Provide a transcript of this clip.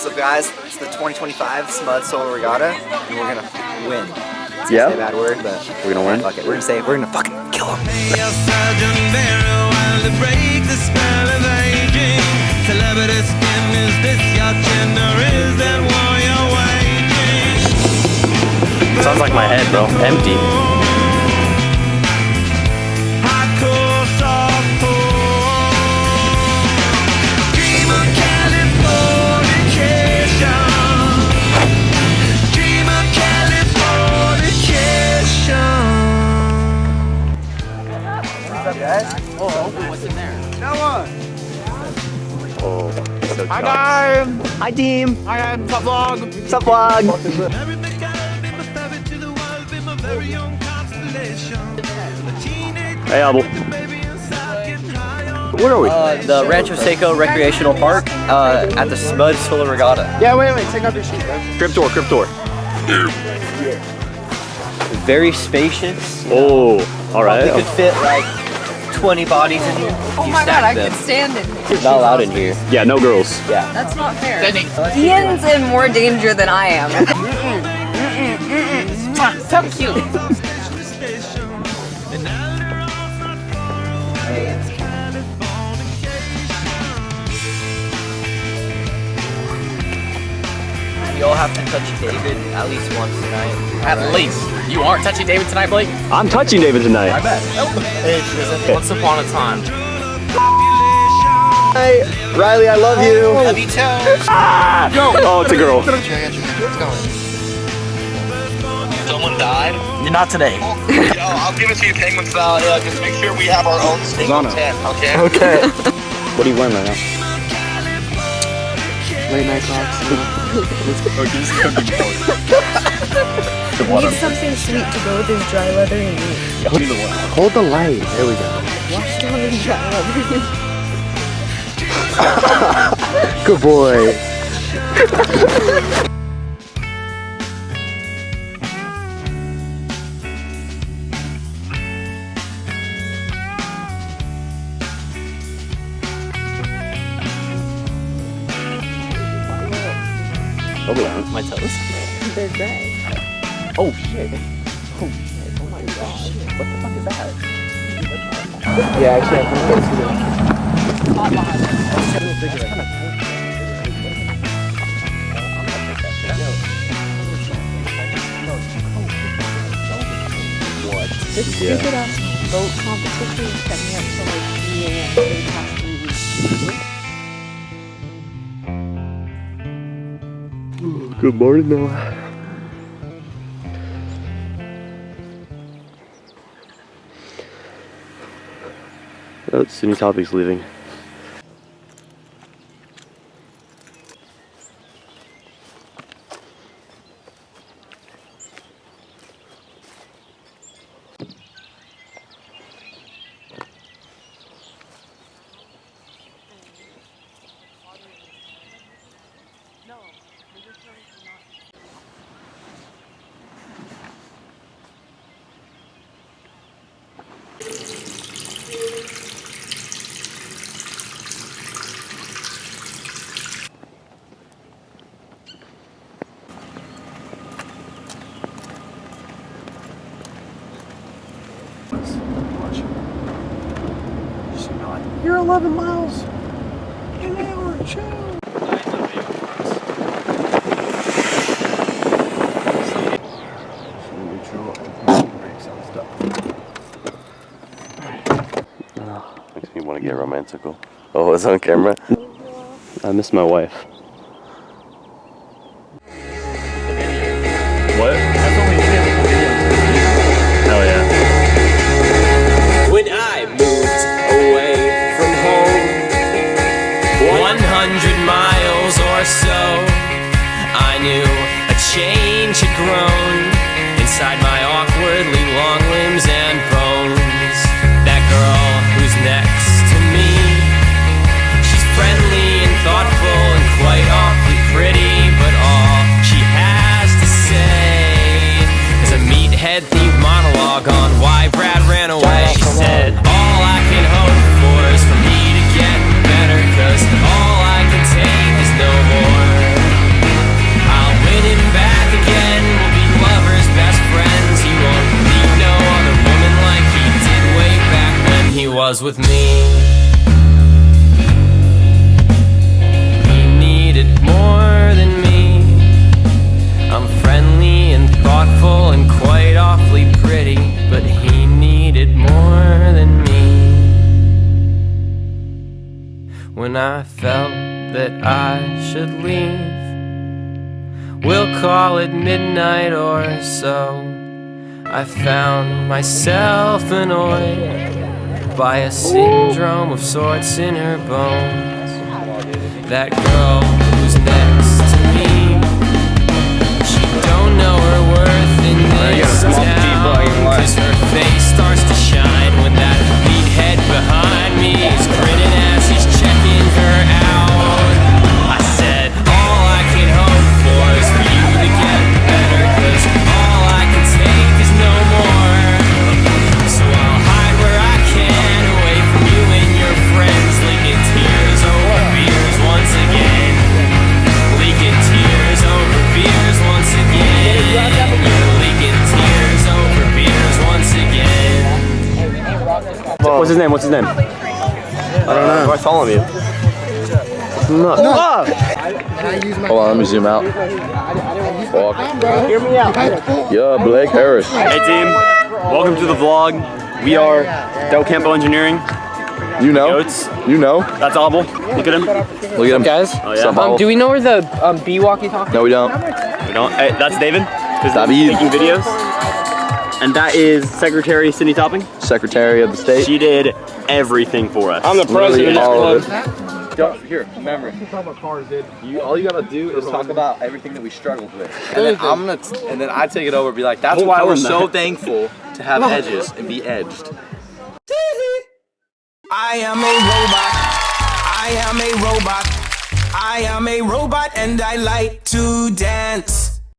What's up, guys? It's the 2025 Smud Solo Regatta, and we're gonna win. It's yeah. a bad word, but we're gonna win. Fuck it. We're gonna fucking kill them. Sounds like my head, bro. Empty. What's in there? No one. Oh, so Hi guys. Hi team. Hi guys. What's up vlog? What's up vlog? Hey Abel. Where are we? The Rancho Seco Recreational Park at the Smud Solo Regatta. Yeah, wait. Take off your shoes, bro. Crypt door. Very spacious. Oh, all right. We could fit like 20 bodies in here. Oh my god, I could stand in here. Not allowed in here. Yeah, no girls. Yeah. That's not fair. Ian's in more danger than I am. So cute. We all have to touch David at least once tonight. At least. You aren't touching David tonight, Blake? I'm touching David tonight. I bet. Once upon a time. Hi, Riley, I love you. Love you too. Ah! Oh, it's a girl. Someone died? Not today. Yo, I'll give it to you, Penguin style. Yeah, just make sure we have our own single tent, okay? Okay. What are you wearing right now? Late night talks. Need something sweet to go with his dry leather and meat. Hold the light. There we go. Wash down his dry leather. Good boy. Oh, yeah. My toes. They're dry. Oh shit. Oh shit. Oh my god. What the fuck is that? Yeah, actually, I think that's good. What? This stupid ass boat competition kept me up till like 3 a.m. for the past 3 weeks. Good morning, Noah. Oh, Sydney Topic's leaving. You're 11 miles an hour, chill. Makes me want to get romantical. Oh, it's on camera. I miss my wife. What? Hell yeah. When I moved away from home, 100 miles or so, I knew a change had grown inside my awkwardly long limbs and bones. That girl who's next to me, she's friendly and thoughtful and quite awfully pretty, but all she has to say is a meathead themed monologue on why Brad ran away. She said, all I can hope for is for me to get better, 'cause all I can take is no more. was with me. He needed more than me. I'm friendly and thoughtful and quite awfully pretty, but he needed more than me. When I felt that I should leave, we'll call it midnight or so, I found myself annoyed by a syndrome of sorts in her bones. That girl who's next to me, she don't know her worth in this town, 'cause her face starts to shine when that meathead behind me is grinning as he's checking her out. I said, all I can hope for is for you to get better, 'cause all I can take is no more. So I'll hide where I can, away from you and your friends, leaking tears over beers once again. Leaking tears over beers once again. You're leaking tears over beers once again. What's his name? What's his name? I don't know. Why follow you? No. Hold on, let me zoom out. Walk. Hear me out. Yeah, Blake Harris. Hey team, welcome to the vlog. We are Del Campo Engineering. You know. Goats. You know. That's Abel. Look at him. Look at him. Guys, Oh yeah. do we know where the bee walkie-talkie? No, we don't. We don't. Hey, that's David. Who's David. making videos. And that is Secretary Cindy Topping. Secretary of the State. She did everything for us. I'm the president. All of it. Here, remember. All you gotta do is talk about everything that we struggled with, and then I take it over and be like, "That's why we're so thankful to have edges and be edged." I am a robot. I am a robot. I am a robot, and I like to dance.